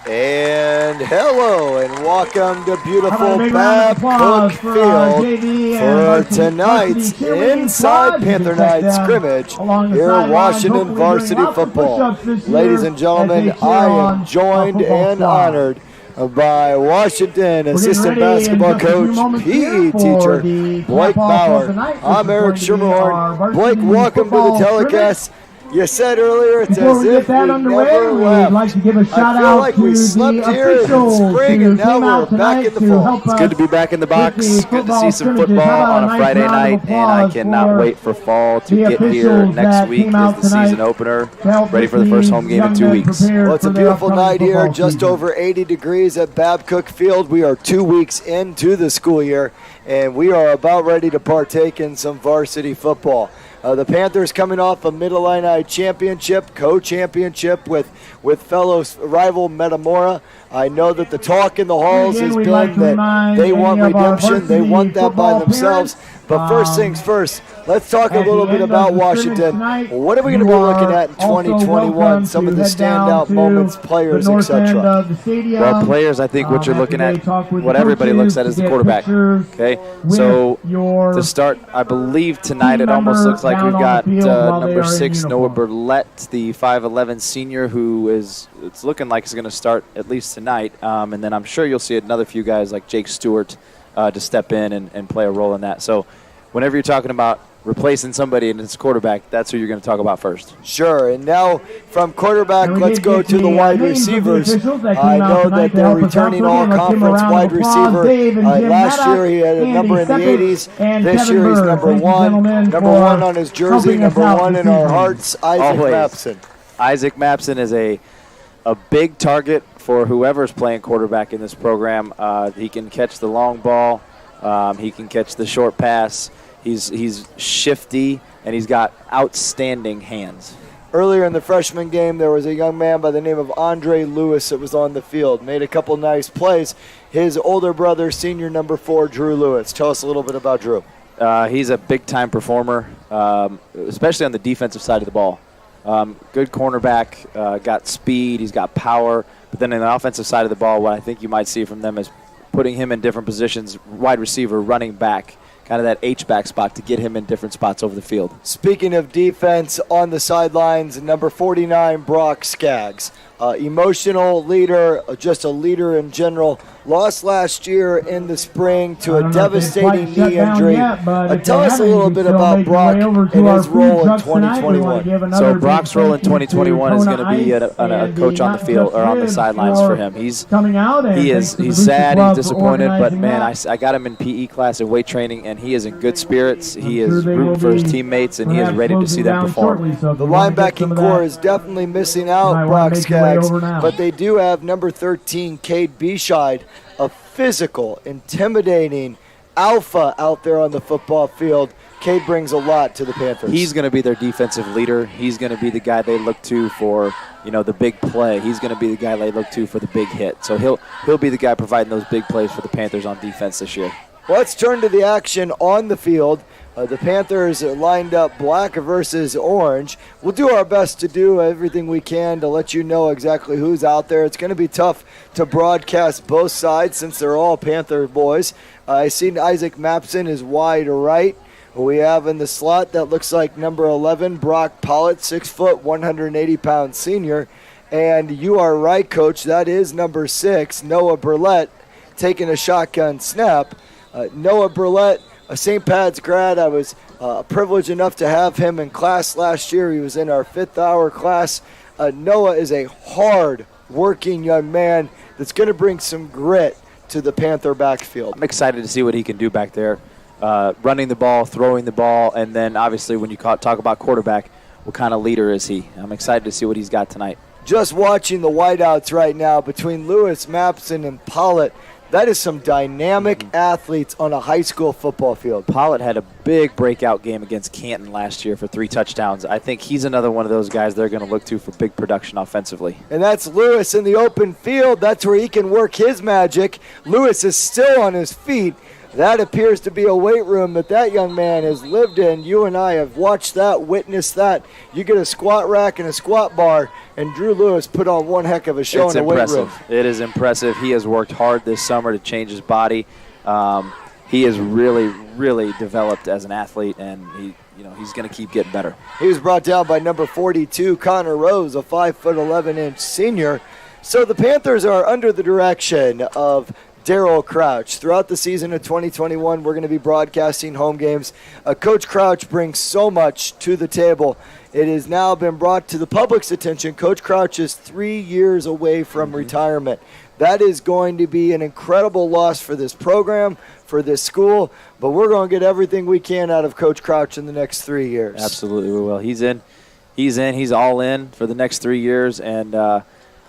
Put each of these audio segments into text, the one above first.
And hello and welcome to beautiful Babcock Field for tonight's Inside Panther Night scrimmage here at Washington Varsity Football. Ladies and gentlemen, I am joined and honored by Washington assistant basketball coach, PE teacher, Blake Bauer. I'm Eric Schermerhorn. Blake, welcome to the telecast. You said earlier it's as if we never left. Like to give a shout I feel like we slept here in spring and now we're back in the fall. It's good to be back in the box. Good to see some football on a Friday night, and I cannot wait for fall to get here. Next week is the season opener. Ready for the first home game in 2 weeks. Well, it's a beautiful night here, just over 80 degrees at Babcock Field. We are 2 weeks into the school year, and we are about ready to partake in some varsity football. The Panthers coming off a Mid-Illini championship, co-championship with fellow rival Metamora. I know that the talk in the halls has been that they want redemption. They want that by themselves. But first things first, let's talk a little bit about Washington. What are we going to be looking at in 2021? Some of the standout moments, players, etc. Well, players, I think what you're looking at, what everybody looks at is the quarterback. Okay, so to start, I believe tonight it almost looks like we've got number 6, Noah Burlett, the 5'11 senior, who it's looking like is going to start at least tonight. And then I'm sure you'll see another few guys like Jake Stewart to step in and play a role in that. So whenever you're talking about replacing somebody and it's quarterback, that's who you're going to talk about first. Sure, and now from quarterback, let's go to the wide receivers. I know that they're returning all-conference wide receiver. Last year he had a number in the 80s. This year he's number one. Number one on his jersey, number one in our hearts, Isaac Mapson. Isaac Mapson is a big target for whoever's playing quarterback in this program. He can catch the long ball. He can catch the short pass. He's shifty, and he's got outstanding hands. Earlier in the freshman game, there was a young man by the name of Andre Lewis that was on the field, made a couple nice plays. His older brother, senior number 4, Drew Lewis. Tell us a little bit about Drew. He's a big-time performer, especially on the defensive side of the ball. Good cornerback, got speed, he's got power. But then on the offensive side of the ball, what I think you might see from them is putting him in different positions, wide receiver, running back, kind of that H-back spot to get him in different spots over the field. Speaking of defense, on the sidelines, number 49, Brock Skaggs. Emotional leader, just a leader in general. Lost last year in the spring to a devastating knee injury. Tell us a little bit about Brock and his role in 2021. So Brock's role in 2021 is going to be a coach on the field or on the sidelines for him. He's sad, he's disappointed, but man, I got him in PE class and weight training, and he is in good spirits. He is rooting for his teammates, and he is ready to see them perform. The linebacking core is definitely missing out, Brock Skaggs. But they do have number 13, Cade Bescheid, a physical, intimidating alpha out there on the football field. Cade brings a lot to the Panthers. He's going to be their defensive leader. He's going to be the guy they look to for, the big play. He's going to be the guy they look to for the big hit. So he'll be the guy providing those big plays for the Panthers on defense this year. Let's turn to the action on the field. The Panthers are lined up black versus orange. We'll do our best to do everything we can to let you know exactly who's out there. It's going to be tough to broadcast both sides since they're all Panther boys. I see Isaac Mapson is wide right. We have in the slot that looks like number 11, Brock Pollitt, 6 foot, 180-pound senior. And you are right, Coach. That is number 6, Noah Burlett, taking a shotgun snap. Noah Burlett, a St. Pat's grad. I was privileged enough to have him in class last year. He was in our 5th hour class. Noah is a hard-working young man that's going to bring some grit to the Panther backfield. I'm excited to see what he can do back there, running the ball, throwing the ball, and then obviously when you talk about quarterback, what kind of leader is he? I'm excited to see what he's got tonight. Just watching the wideouts right now between Lewis, Mapson, and Pollitt, that is some dynamic athletes on a high school football field. Pollitt had a big breakout game against Canton last year for 3 touchdowns. I think he's another one of those guys they're going to look to for big production offensively. And that's Lewis in the open field. That's where he can work his magic. Lewis is still on his feet. That appears to be a weight room that young man has lived in. You and I have watched that, witnessed that. You get a squat rack and a squat bar, and Drew Lewis put on one heck of a show in a weight room. It is impressive. He has worked hard this summer to change his body. He has really, really developed as an athlete, and he's going to keep getting better. He was brought down by number 42, Connor Rose, a 5'11" senior. So the Panthers are under the direction of Darryl Crouch. Throughout the season of 2021, we're going to be broadcasting home games. Coach Crouch brings so much to the table. It has now been brought to the public's attention. Coach Crouch is 3 years away from retirement. That is going to be an incredible loss for this program, for this school, but we're going to get everything we can out of Coach Crouch in the next 3 years. Absolutely, we will. He's all in for the next 3 years, and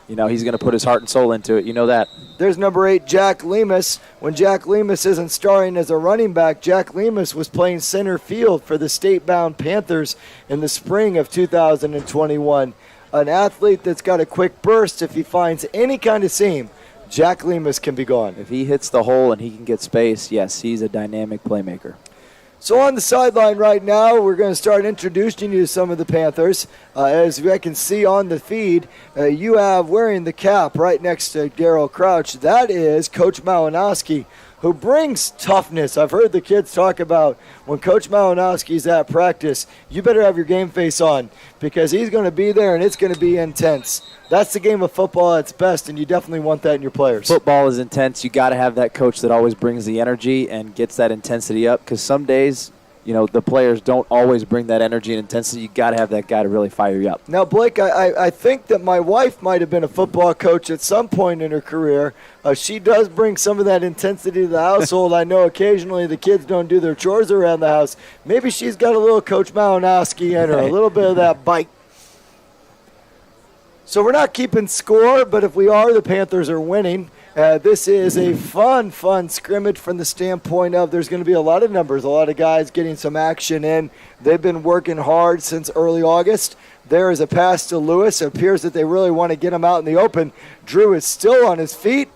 he's going to put his heart and soul into it. You know that. There's number 8, Jack Lemus. When Jack Lemus isn't starring as a running back, Jack Lemus was playing center field for the state-bound Panthers in the spring of 2021. An athlete that's got a quick burst. If he finds any kind of seam, Jack Lemus can be gone. If he hits the hole and he can get space, yes, he's a dynamic playmaker. So on the sideline right now, we're going to start introducing you to some of the Panthers. As I can see on the feed, you have wearing the cap right next to Darryl Crouch. That is Coach Malinowski, who brings toughness. I've heard the kids talk about when Coach Malinowski's at practice, you better have your game face on because he's going to be there and it's going to be intense. That's the game of football at its best, and you definitely want that in your players. Football is intense. You got to have that coach that always brings the energy and gets that intensity up because some days, the players don't always bring that energy and intensity. You got to have that guy to really fire you up. Now, Blake, I think that my wife might have been a football coach at some point in her career. She does bring some of that intensity to the household. I know occasionally the kids don't do their chores around the house. Maybe she's got a little Coach Malinowski in her, a little bit of that bite. So we're not keeping score, but if we are, the Panthers are winning. This is a fun scrimmage from the standpoint of there's going to be a lot of numbers, a lot of guys getting some action in. They've been working hard since early August. There is a pass to Lewis. It appears that they really want to get him out in the open. Drew is still on his feet,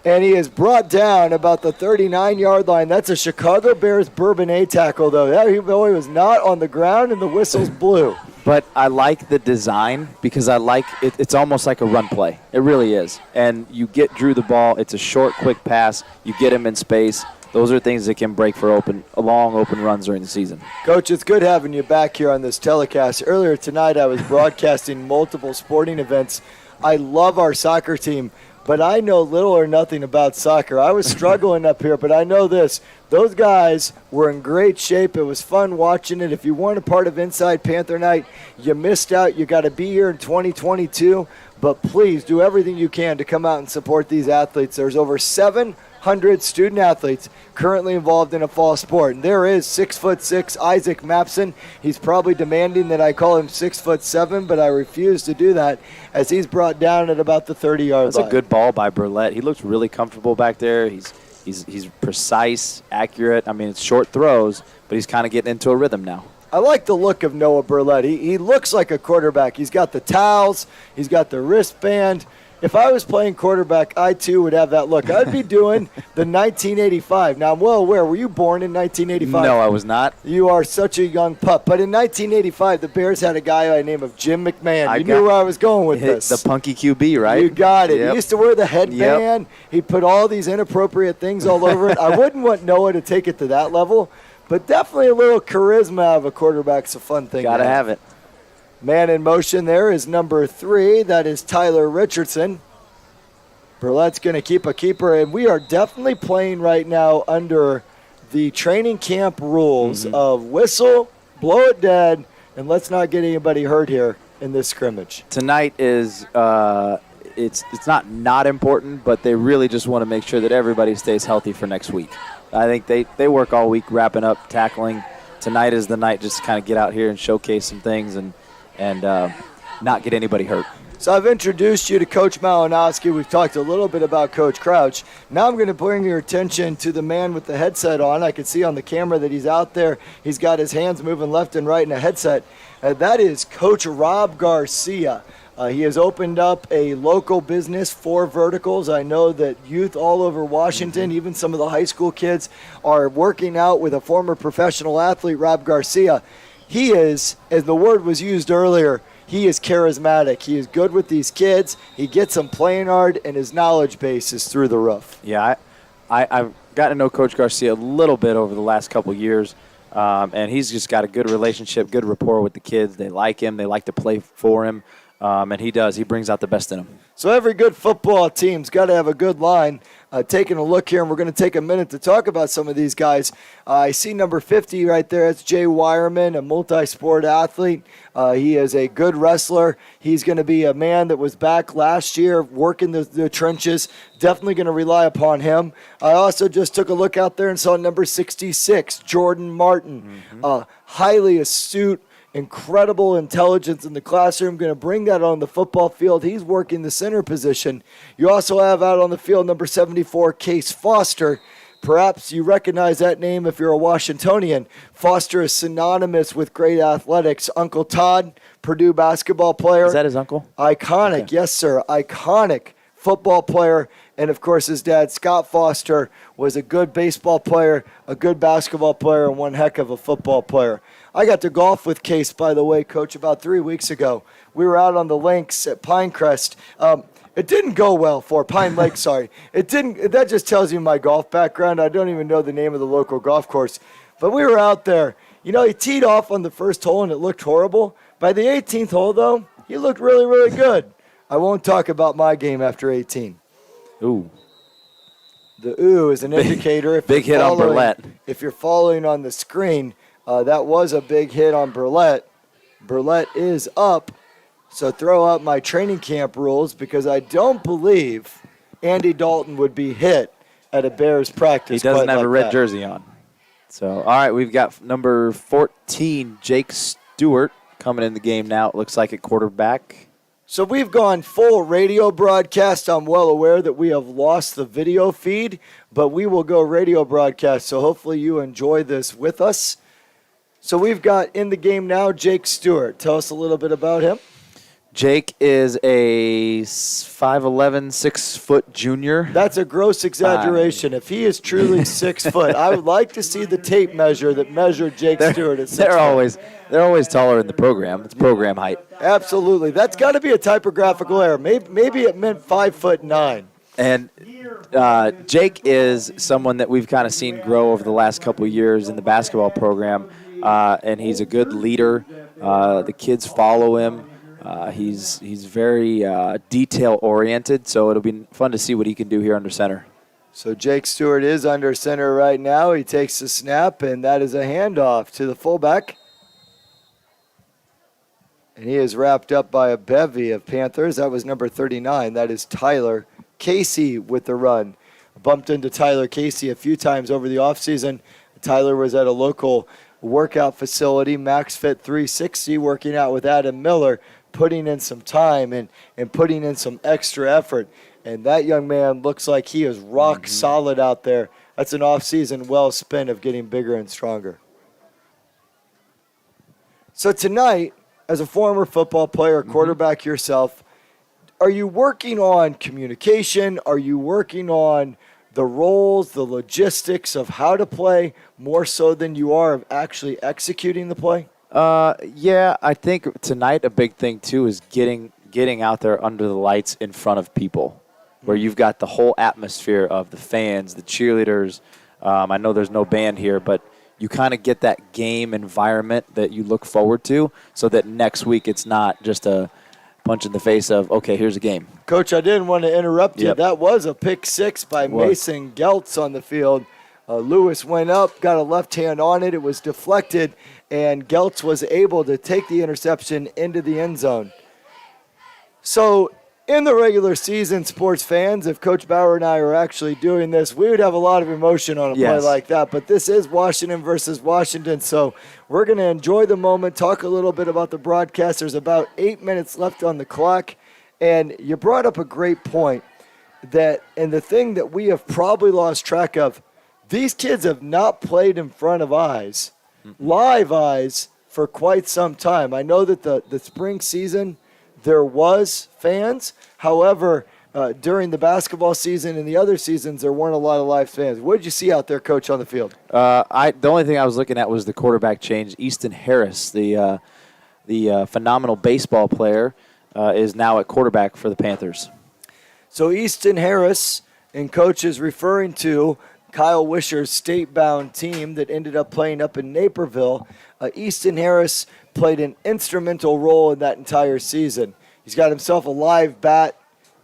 and he is brought down about the 39-yard line. That's a Chicago Bears Bourbonnais tackle, though. That boy was not on the ground, and the whistle's blew. But I like the design because I like it. It's almost like a run play. It really is. And you get Drew the ball. It's a short, quick pass. You get him in space. Those are things that can break for long open runs during the season. Coach, it's good having you back here on this telecast. Earlier tonight, I was broadcasting multiple sporting events. I love our soccer team, but I know little or nothing about soccer. I was struggling up here, but I know this. Those guys were in great shape. It was fun watching it. If you weren't a part of Inside Panther Night, you missed out. You got to be here in 2022. But please do everything you can to come out and support these athletes. There's over 700 student athletes currently involved in a fall sport. And there is 6'6" Isaac Mapson. He's probably demanding that I call him 6'7", but I refuse to do that as he's brought down at about the 30-yard line. That's a good ball by Burlett. He looks really comfortable back there. He's precise, accurate. I mean, it's short throws, but he's kind of getting into a rhythm now. I like the look of Noah Burlett. He looks like a quarterback. He's got the towels. He's got the wristband. If I was playing quarterback, I, too, would have that look. I'd be doing the 1985. Now, I'm well aware. Were you born in 1985? No, I was not. You are such a young pup. But in 1985, the Bears had a guy by the name of Jim McMahon. You knew where I was going with this. The punky QB, right? You got it. Yep. He used to wear the headband. Yep. He put all these inappropriate things all over it. I wouldn't want Noah to take it to that level, but definitely a little charisma out of a quarterback's a fun thing. Got to have it. Man in motion there is number 3. That is Tyler Richardson. Burlett's going to keep a keeper, and we are definitely playing right now under the training camp rules of whistle, blow it dead, and let's not get anybody hurt here in this scrimmage. Tonight is it's not important, but they really just want to make sure that everybody stays healthy for next week. I think they work all week wrapping up, tackling. Tonight is the night just to kind of get out here and showcase some things and not get anybody hurt. So I've introduced you to Coach Malinowski. We've talked a little bit about Coach Crouch. Now I'm going to bring your attention to the man with the headset on. I can see on the camera that he's out there. He's got his hands moving left and right in a headset. That is Coach Rob Garcia. He has opened up a local business for verticals. I know that youth all over Washington, even some of the high school kids, are working out with a former professional athlete, Rob Garcia. He is, as the word was used earlier, he is charismatic. He is good with these kids. He gets them playing hard, and his knowledge base is through the roof. Yeah, I've gotten to know Coach Garcia a little bit over the last couple of years, and he's just got a good relationship, good rapport with the kids. They like him. They like to play for him, and he does. He brings out the best in them. So every good football team's got to have a good line. Taking a look here, and we're going to take a minute to talk about some of these guys. I see number 50 right there. That's Jay Wireman, a multi-sport athlete. He is a good wrestler. He's going to be a man that was back last year working the trenches. Definitely going to rely upon him. I also just took a look out there and saw number 66, Jordan Martin. Highly astute, incredible intelligence in the classroom, going to bring that on the football field. He's working the center position. You also have out on the field number 74, Case Foster. Perhaps you recognize that name if you're a Washingtonian. Foster is synonymous with great athletics. Uncle Todd, Purdue basketball player. Is that his uncle? Iconic, okay. Yes, sir. Iconic football player. And, of course, his dad, Scott Foster, was a good baseball player, a good basketball player, and one heck of a football player. I got to golf with Case, by the way, Coach, about 3 weeks ago. We were out on the links at Pinecrest. It didn't go well for Pine Lake, sorry. It didn't. That just tells you my golf background. I don't even know the name of the local golf course. But we were out there. You know, he teed off on the first hole, and it looked horrible. By the 18th hole, though, he looked really, really good. I won't talk about my game after 18. Ooh. The ooh is an indicator. If big hit on Burlette. If you're following on the screen, that was a big hit on Burlette. Burlette is up, so throw out my training camp rules because I don't believe Andy Dalton would be hit at a Bears practice. He doesn't have a red jersey on. So, all right, we've got number 14, Jake Stewart, coming in the game now. It looks like at quarterback. So we've gone full radio broadcast. I'm well aware that we have lost the video feed, but we will go radio broadcast, so hopefully you enjoy this with us. So we've got in the game now Jake Stewart. Tell us a little bit about him. Jake is a 5'11", 6-foot junior. That's a gross exaggeration. If he is truly 6 foot, I would like to see the tape measure that measured Jake Stewart at 6 foot. They're always taller in the program. It's program height. Absolutely. That's got to be a typographical error. Maybe it meant 5'9". And Jake is someone that we've kind of seen grow over the last couple of years in the basketball program, and he's a good leader. The kids follow him. He's very detail-oriented, so it'll be fun to see what he can do here under center. So Jake Stewart is under center right now. He takes the snap, and that is a handoff to the fullback. And he is wrapped up by a bevy of Panthers. That was number 39. That is Tyler Casey with the run. Bumped into Tyler Casey a few times over the offseason. Tyler was at a local workout facility, MaxFit 360, working out with Adam Miller, putting in some time and putting in some extra effort. And that young man looks like he is rock solid out there. That's an off-season well spent of getting bigger and stronger. So tonight, as a former football player, quarterback yourself, are you working on communication? Are you working on the roles, the logistics of how to play more so than you are of actually executing the play? Yeah, I think tonight a big thing, too, is getting out there under the lights in front of people where you've got the whole atmosphere of the fans, the cheerleaders. I know there's no band here, but you kind of get that game environment that you look forward to so that next week it's not just a punch in the face of, okay, here's a game. Coach, I didn't want to interrupt you. That was a pick six by Mason Geltz on the field. Lewis went up, got a left hand on it. It was deflected, and Geltz was able to take the interception into the end zone. So in the regular season, sports fans, if Coach Bauer and I are actually doing this, we would have a lot of emotion on a play like that. But this is Washington versus Washington, so we're going to enjoy the moment, talk a little bit about the broadcast. There's about 8 minutes left on the clock, and you brought up a great point and the thing that we have probably lost track of, these kids have not played in front of eyes, live eyes, for quite some time. I know that the spring season, there was fans. However, during the basketball season and the other seasons, there weren't a lot of live fans. What did you see out there, Coach, on the field? The only thing I was looking at was the quarterback change. Easton Harris, the phenomenal baseball player, is now at quarterback for the Panthers. So Easton Harris, and Coach is referring to Kyle Wisher's state-bound team that ended up playing up in Naperville. Easton Harris played an instrumental role in that entire season. He's got himself a live bat.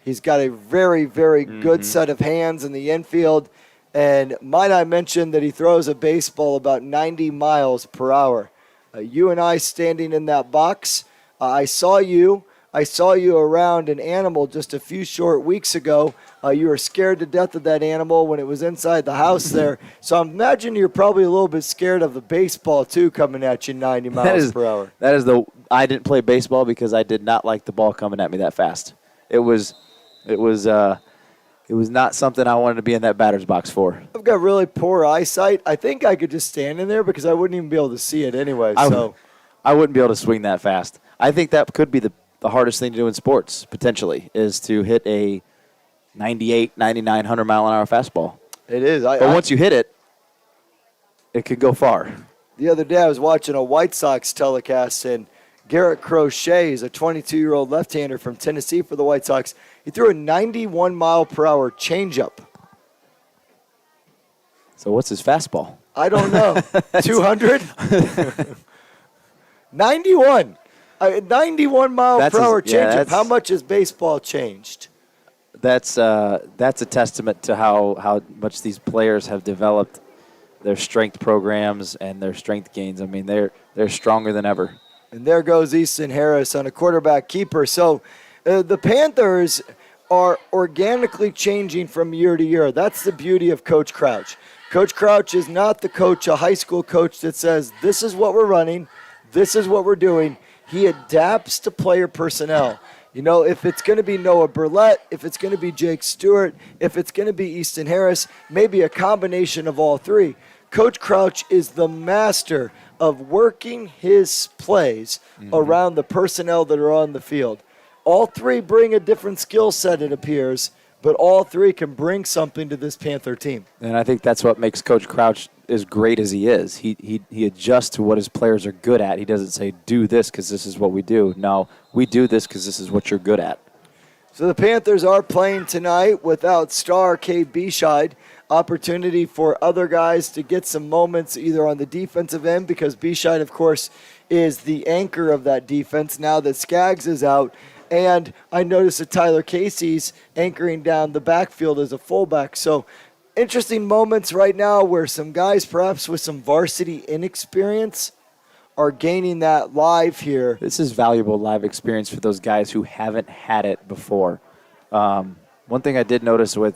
He's got a very, very good set of hands in the infield. And might I mention that he throws a baseball about 90 miles per hour. You and I standing in that box, I saw you around an animal just a few short weeks ago. You were scared to death of that animal when it was inside the house there. So I imagine you're probably a little bit scared of the baseball, too, coming at you 90 miles per hour. I didn't play baseball because I did not like the ball coming at me that fast. It was not something I wanted to be in that batter's box for. I've got really poor eyesight. I think I could just stand in there because I wouldn't even be able to see it anyway. I wouldn't be able to swing that fast. I think that could be the hardest thing to do in sports, potentially, is to hit a 98, 99, 100-mile-an-hour fastball. It is. But once you hit it, it could go far. The other day I was watching a White Sox telecast, and Garrett Crochet is a 22-year-old left-hander from Tennessee for the White Sox. He threw a 91-mile-per-hour changeup. So what's his fastball? I don't know. 200? 91. 91-mile-per-hour changeup. How much has baseball changed? That's a testament to how much these players have developed their strength programs and their strength gains. I mean, they're stronger than ever. And there goes Easton Harris on a quarterback keeper. So the Panthers are organically changing from year to year. That's the beauty of Coach Crouch. Coach Crouch is not the coach, a high school coach that says, this is what we're running, this is what we're doing. He adapts to player personnel. You know, if it's going to be Noah Burlett, if it's going to be Jake Stewart, if it's going to be Easton Harris, maybe a combination of all three. Coach Crouch is the master of working his plays around the personnel that are on the field. All three bring a different skill set, it appears, but all three can bring something to this Panther team. And I think that's what makes Coach Crouch as great as he is. He adjusts to what his players are good at. He doesn't say, do this because this is what we do. No, we do this because this is what you're good at. So the Panthers are playing tonight without star Cade Bescheid. Opportunity for other guys to get some moments either on the defensive end, because Bescheid, of course, is the anchor of that defense now that Skaggs is out. And I noticed that Tyler Casey's anchoring down the backfield as a fullback. So interesting moments right now where some guys perhaps with some varsity inexperience are gaining that live here. This is valuable live experience for those guys who haven't had it before. One thing I did notice when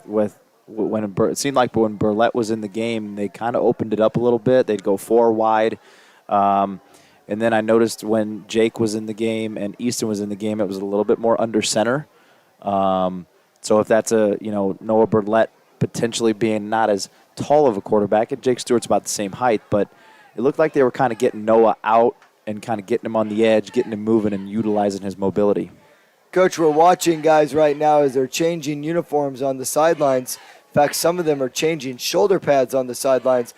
it seemed like when Burlett was in the game, they kind of opened it up a little bit. They'd go 4 wide. And then I noticed when Jake was in the game and Easton was in the game, it was a little bit more under center. So if that's Noah Burlett potentially being not as tall of a quarterback, and Jake Stewart's about the same height, but it looked like they were kind of getting Noah out and kind of getting him on the edge, getting him moving and utilizing his mobility. Coach, we're watching guys right now as they're changing uniforms on the sidelines. In fact, some of them are changing shoulder pads on the sidelines.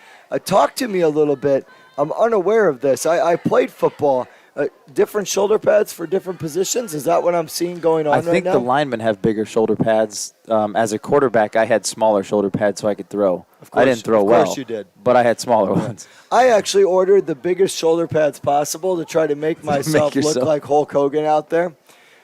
Talk to me a little bit. I'm unaware of this. I played football. Different shoulder pads for different positions? Is that what I'm seeing going on right now? I think the linemen have bigger shoulder pads. As a quarterback, I had smaller shoulder pads so I could throw. I didn't throw well. Of course you did. But I had smaller ones. I actually ordered the biggest shoulder pads possible to try to make myself look like Hulk Hogan out there.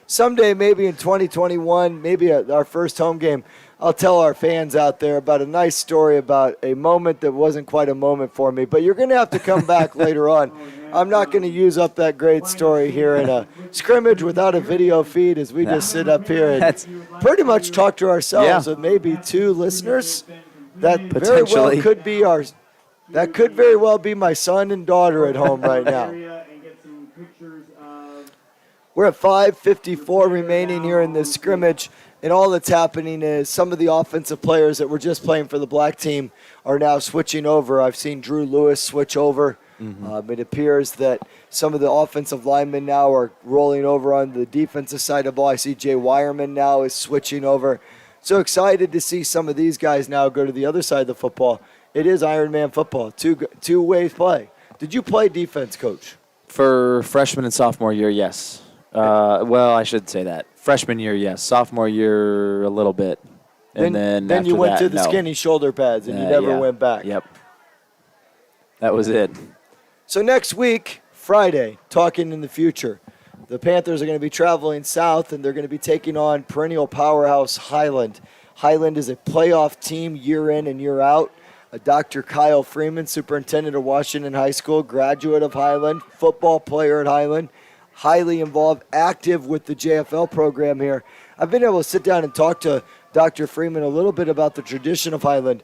Someday, maybe in 2021, maybe at our first home game, I'll tell our fans out there about a nice story about a moment that wasn't quite a moment for me. But you're going to have to come back later on. I'm not going to use up that great story here in a scrimmage without a video feed as we just sit up here and pretty much talk to ourselves with maybe 2 listeners. That very well could be that could very well be my son and daughter at home right now. We're at 5:54 remaining here in this scrimmage, and all that's happening is some of the offensive players that were just playing for the black team are now switching over. I've seen Drew Lewis switch over. It appears that some of the offensive linemen now are rolling over on the defensive side of the ball. I see Jay Wireman now is switching over. So excited to see some of these guys now go to the other side of the football. It is Ironman football, two-way play. Did you play defense, Coach? For freshman and sophomore year, yes. Well, I should say that. Freshman year, yes. Sophomore year, a little bit. And then you went that, to the skinny shoulder pads, and you never went back. Yep. That was it. So next week, Friday, talking in the future, the Panthers are going to be traveling south, and they're going to be taking on perennial powerhouse Highland. Highland is a playoff team year in and year out. Dr. Kyle Freeman, superintendent of Washington High School, graduate of Highland, football player at Highland, highly involved, active with the JFL program here. I've been able to sit down and talk to Dr. Freeman a little bit about the tradition of Highland.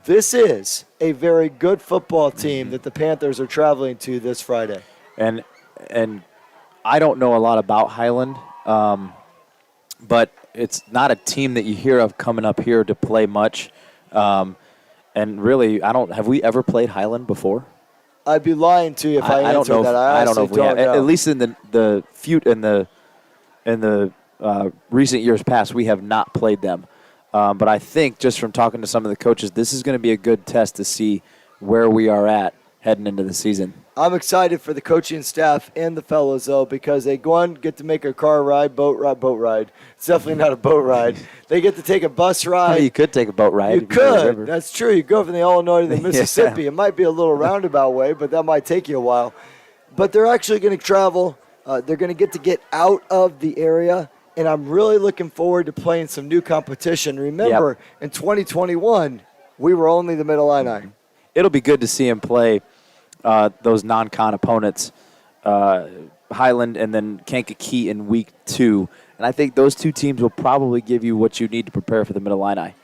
This is a very good football team that the Panthers are traveling to this Friday. And I don't know a lot about Highland, but it's not a team that you hear of coming up here to play much. And really, have we ever played Highland before? I'd be lying to you if I answered that. I don't know if we have. At least in the recent years past, we have not played them. But I think just from talking to some of the coaches, this is going to be a good test to see where we are at heading into the season. I'm excited for the coaching staff and the fellows, though, because they get to make a car ride, boat ride. It's definitely not a boat ride. They get to take a bus ride. You could take a boat ride. You could. That's true. You go from the Illinois to the Mississippi. It might be a little roundabout way, but that might take you a while. But they're actually going to travel. They're going to get out of the area, and I'm really looking forward to playing some new competition. Remember, in 2021, we were only the Mid-Illini. It'll be good to see him play those non-con opponents, Highland and then Kankakee in week 2. And I think those two teams will probably give you what you need to prepare for the Mid-Illini.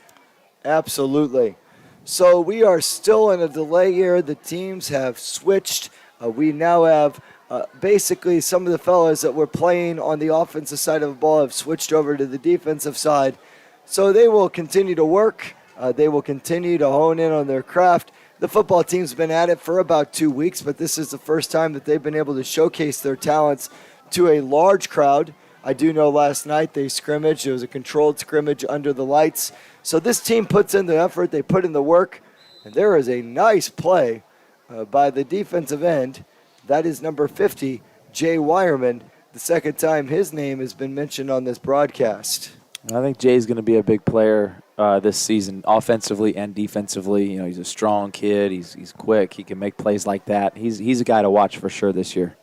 Absolutely. So we are still in a delay here. The teams have switched. We now have basically some of the fellas that were playing on the offensive side of the ball have switched over to the defensive side. So they will continue to work. They will continue to hone in on their craft. The football team's been at it for about 2 weeks, but this is the first time that they've been able to showcase their talents to a large crowd. I do know last night they scrimmaged. It was a controlled scrimmage under the lights. So this team puts in the effort. They put in the work. And there is a nice play by the defensive end. That is number 50, Jay Wireman, the second time his name has been mentioned on this broadcast. I think Jay's going to be a big player this season, offensively and defensively. You know, he's a strong kid. He's quick. He can make plays like that. He's a guy to watch for sure this year.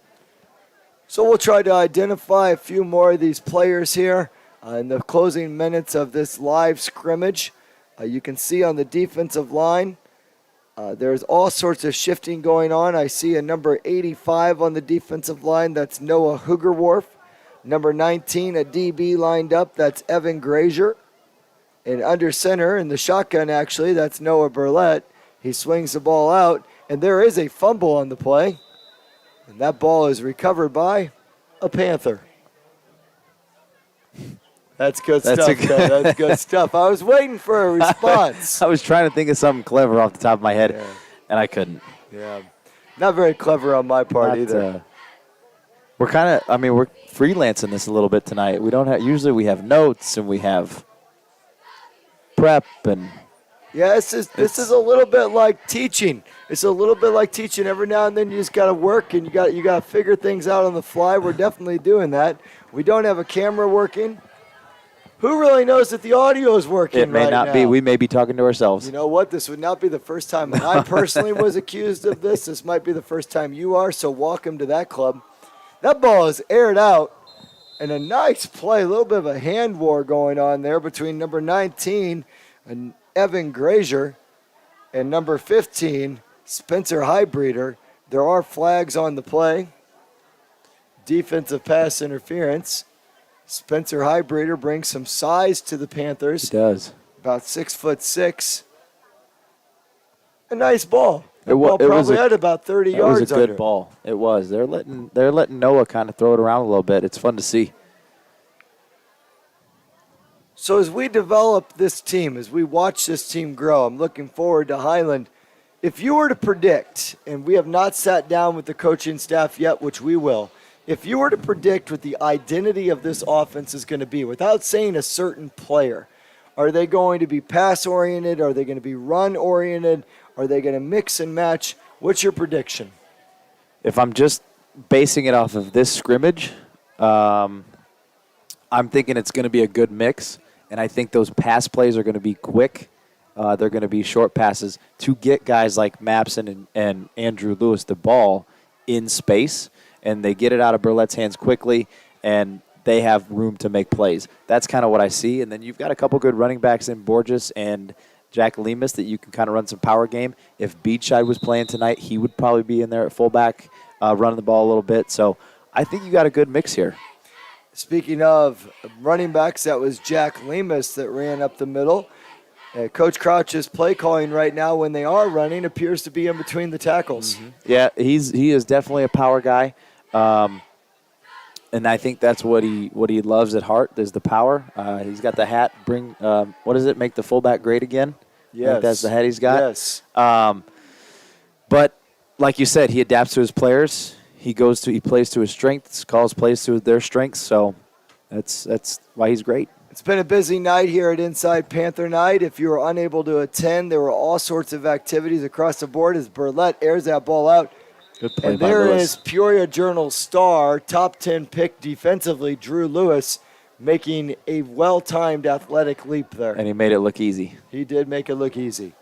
So we'll try to identify a few more of these players here in the closing minutes of this live scrimmage. You can see on the defensive line, there's all sorts of shifting going on. I see a number 85 on the defensive line. That's Noah Hoogerwarf. Number 19, a DB lined up. That's Evan Grazier. And under center, in the shotgun, actually, that's Noah Burlett. He swings the ball out, and there is a fumble on the play. And that ball is recovered by a Panther. That's good stuff. That's good stuff. I was waiting for a response. I was trying to think of something clever off the top of my head, and I couldn't. Yeah. Not very clever on my part either. We're we're freelancing this a little bit tonight. We don't have, usually we have notes and we have prep and. Yeah, this is a little bit like teaching. It's a little bit like teaching. Every now and then you just got to work and you got to figure things out on the fly. We're definitely doing that. We don't have a camera working. Who really knows that the audio is working right now? It may not be. We may be talking to ourselves. You know what? This would not be the first time that I personally was accused of this. This might be the first time you are, so welcome to that club. That ball is aired out, and a nice play. A little bit of a hand war going on there between number 19 and Evan Grazier and number 15, Spencer Highbreeder. There are flags on the play. Defensive pass interference. Spencer Highbreeder brings some size to the Panthers. He does. About 6'6". A nice ball. It probably had about 30 yards. It was a good ball. It was. They're letting Noah kind of throw it around a little bit. It's fun to see. So as we develop this team, as we watch this team grow, I'm looking forward to Highland. If you were to predict, and we have not sat down with the coaching staff yet, which we will, if you were to predict what the identity of this offense is going to be, without saying a certain player, are they going to be pass-oriented? Are they going to be run-oriented? Are they going to mix and match? What's your prediction? If I'm just basing it off of this scrimmage, I'm thinking it's going to be a good mix, and I think those pass plays are going to be quick. They're going to be short passes to get guys like Mapson and Andrew Lewis the ball in space, and they get it out of Burlett's hands quickly, and they have room to make plays. That's kind of what I see. And then you've got a couple good running backs in Borges and Jack Lemus that you can kind of run some power game. If Beachside was playing tonight, he would probably be in there at fullback running the ball a little bit. So I think you got a good mix here. Speaking of running backs, that was Jack Lemus that ran up the middle. Coach Crouch's play calling right now when they are running appears to be in between the tackles. Mm-hmm. Yeah, he is definitely a power guy. And I think that's what he loves at heart is the power. He's got the hat. What is it? Make the fullback great again. Yes, I think that's the hat he's got. Yes. But like you said, he adapts to his players. He plays to his strengths, calls plays to their strengths. So that's why he's great. It's been a busy night here at Inside Panther Night. If you were unable to attend, there were all sorts of activities across the board as Burlett airs that ball out. Good play and by there Lewis. is Peoria Journal star, top 10 pick defensively, Drew Lewis, making a well-timed athletic leap there. And he made it look easy. He did make it look easy.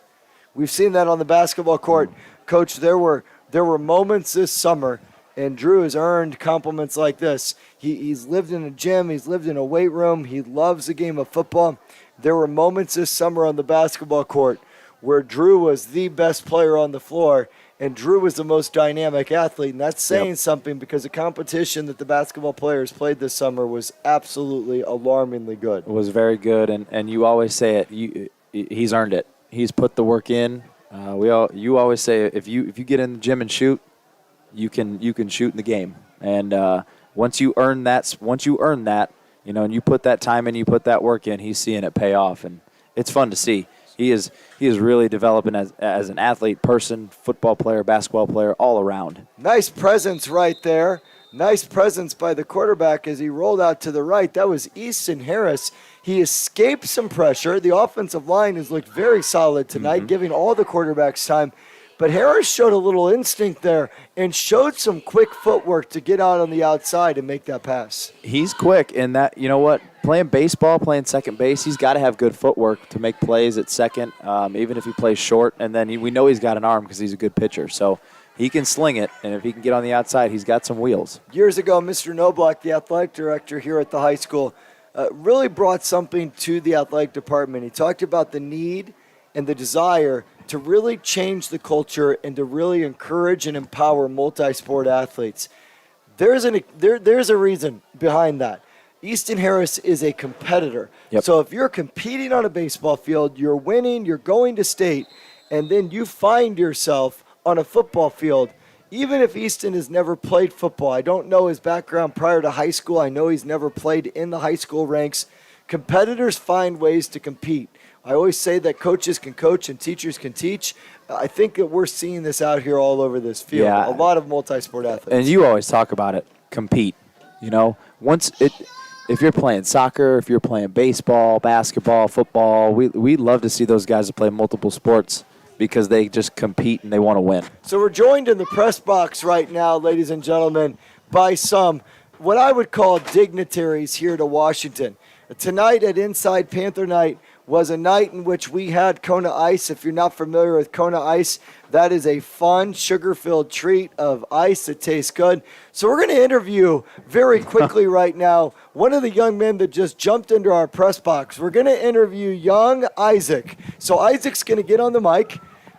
We've seen that on the basketball court. Coach, there were moments this summer, and Drew has earned compliments like this. He's lived in a gym. He's lived in a weight room. He loves the game of football. There were moments this summer on the basketball court where Drew was the best player on the floor, and Drew was the most dynamic athlete. And that's saying something because the competition that the basketball players played this summer was absolutely alarmingly good. It was very good, and you always say it. He's earned it. He's put the work in. You always say if you get in the gym and shoot, you can shoot in the game. And once you earn that, and you put that time in, you put that work in, he's seeing it pay off, and it's fun to see. He is really developing as an athlete, person, football player, basketball player, all around. Nice presence right there. Nice presence by the quarterback as he rolled out to the right. That was Easton Harris. He escaped some pressure. The offensive line has looked very solid tonight, giving all the quarterbacks time. But Harris showed a little instinct there and showed some quick footwork to get out on the outside and make that pass. He's quick, and that, you know what, playing baseball, playing second base, he's got to have good footwork to make plays at second, even if he plays short. And then we know he's got an arm because he's a good pitcher. So he can sling it, and if he can get on the outside, he's got some wheels. Years ago, Mr. Noblock, the athletic director here at the high school, really brought something to the athletic department. He talked about the need and the desire to really change the culture and to really encourage and empower multi-sport athletes. There's a reason behind that. Easton Harris is a competitor. Yep. So if you're competing on a baseball field, you're winning, you're going to state, and then you find yourself on a football field, even if Easton has never played football, I don't know his background prior to high school. I know he's never played in the high school ranks. Competitors find ways to compete. I always say that coaches can coach and teachers can teach. I think that we're seeing this out here all over this field. Yeah. A lot of multi-sport athletes. And you always talk about it, compete. If you're playing soccer, if you're playing baseball, basketball, football, we love to see those guys that play multiple sports because they just compete and they want to win. So we're joined in the press box right now, ladies and gentlemen, by some what I would call dignitaries here to Washington. Tonight at Inside Panther Night was a night in which we had Kona Ice. If you're not familiar with Kona Ice, that is a fun, sugar-filled treat of ice that tastes good. So we're going to interview very quickly right now one of the young men that just jumped into our press box. We're going to interview young Isaac. So Isaac's going to get on the mic.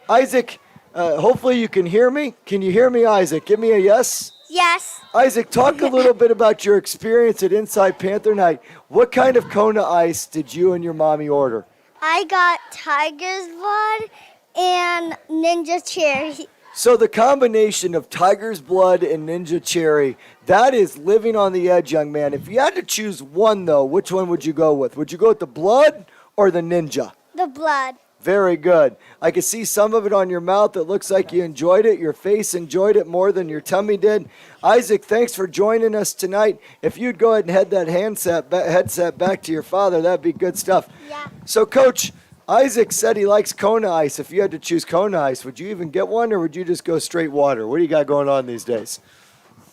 Isaac, hopefully you can hear me. Can you hear me, Isaac? Give me a yes. Yes. Isaac, talk a little bit about your experience at Inside Panther Night. What kind of Kona Ice did you and your mommy order? I got Tiger's Blood and Ninja Cherry. So the combination of Tiger's Blood and Ninja Cherry, that is living on the edge, young man. If you had to choose one, though, which one would you go with? Would you go with the Blood or the Ninja? The Blood. Very good. I can see some of it on your mouth. It looks like you enjoyed it. Your face enjoyed it more than your tummy did. Isaac, thanks for joining us tonight. If you'd go ahead and head that headset back to your father, that'd be good stuff. Yeah. So, Coach, Isaac said he likes Kona Ice. If you had to choose Kona Ice, would you even get one, or would you just go straight water? What do you got going on these days?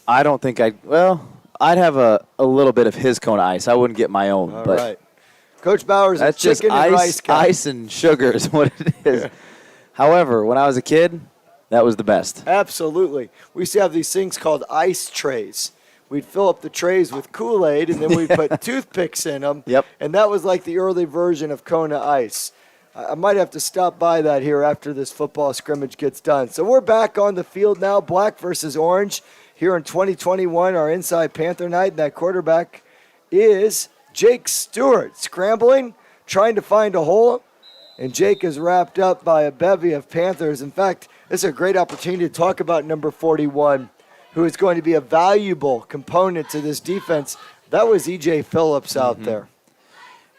I don't think I'd have a little bit of his Kona Ice. I wouldn't get my own. All but right. Coach Bauer's a that's just chicken and rice guy. ice and sugar is what it is. However, when I was a kid, that was the best. Absolutely. We used to have these things called ice trays. We'd fill up the trays with Kool-Aid, and then we'd put toothpicks in them. Yep. And that was like the early version of Kona Ice. I might have to stop by that here after this football scrimmage gets done. So we're back on the field now, black versus orange, here in 2021, our Inside Panther Night. And that quarterback is Jake Stewart, scrambling, trying to find a hole. And Jake is wrapped up by a bevy of Panthers. In fact, this is a great opportunity to talk about number 41, who is going to be a valuable component to this defense. That was E.J. Phillips out there.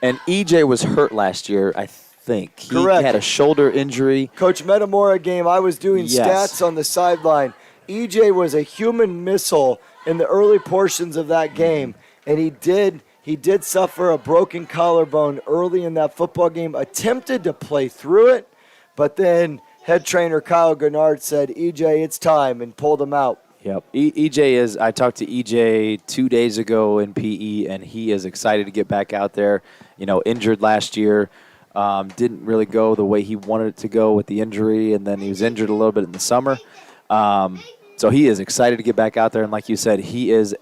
And E.J. was hurt last year, I think. Correct. He had a shoulder injury. Coach Metamora game, I was doing Yes. stats on the sideline. E.J. was a human missile in the early portions of that game, and he did suffer a broken collarbone early in that football game, attempted to play through it, but then head trainer Kyle Gennard said, E.J., it's time, and pulled him out. Yep. I talked to EJ 2 days ago in PE, and he is excited to get back out there. Injured last year. Didn't really go the way he wanted it to go with the injury, and then he was injured a little bit in the summer. So he is excited to get back out there, and like you said, he is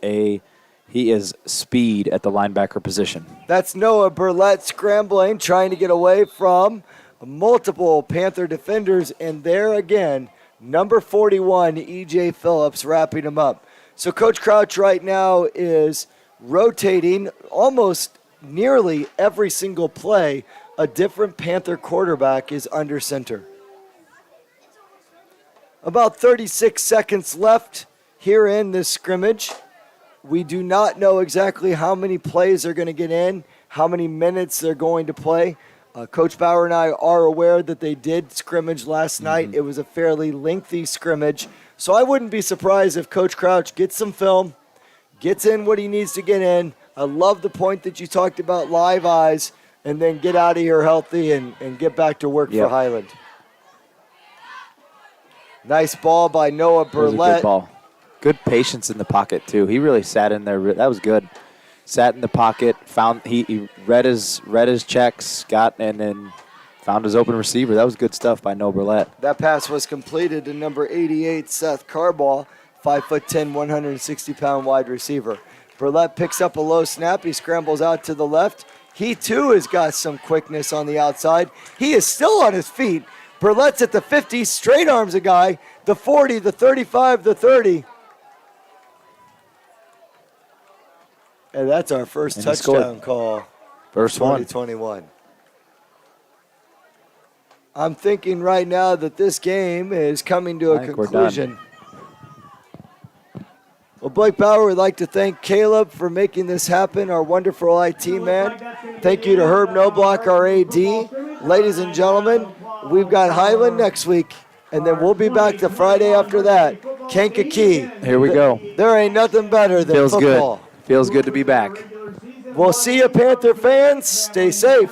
speed at the linebacker position. That's Noah Burlett scrambling, trying to get away from multiple Panther defenders, and there again, number 41, E.J. Phillips, wrapping him up. So Coach Crouch right now is rotating almost nearly every single play. A different Panther quarterback is under center. About 36 seconds left here in this scrimmage. We do not know exactly how many plays are going to get in, how many minutes they're going to play. Coach Bauer and I are aware that they did scrimmage last night. It was a fairly lengthy scrimmage. So I wouldn't be surprised if Coach Crouch gets some film, gets in what he needs to get in. I love the point that you talked about, live eyes, and then get out of here healthy and get back to work for Highland. Nice ball by Noah Burlett. That was a good ball. Good patience in the pocket, too. He really sat in there. That was good. Sat in the pocket, he read his checks, and then found his open receiver. That was good stuff by Noah Burlett. That pass was completed to number 88, Seth Carball, 5'10", 160-pound wide receiver. Burlett picks up a low snap. He scrambles out to the left. He, too, has got some quickness on the outside. He is still on his feet. Burlett's at the 50, straight arms a guy, the 40, the 35, the 30. And that's our first touchdown call. First 2021. I'm thinking right now that this game is coming to a conclusion. Well, Blake Bauer would like to thank Caleb for making this happen, our wonderful IT man. Thank you to Herb Noblock, our AD. Ladies and gentlemen, we've got Highland next week, and then we'll be back the Friday after that. Kankakee. Here we go. There ain't nothing better than Feels football. Good. Feels good to be back. We'll see you, Panther fans. Stay safe.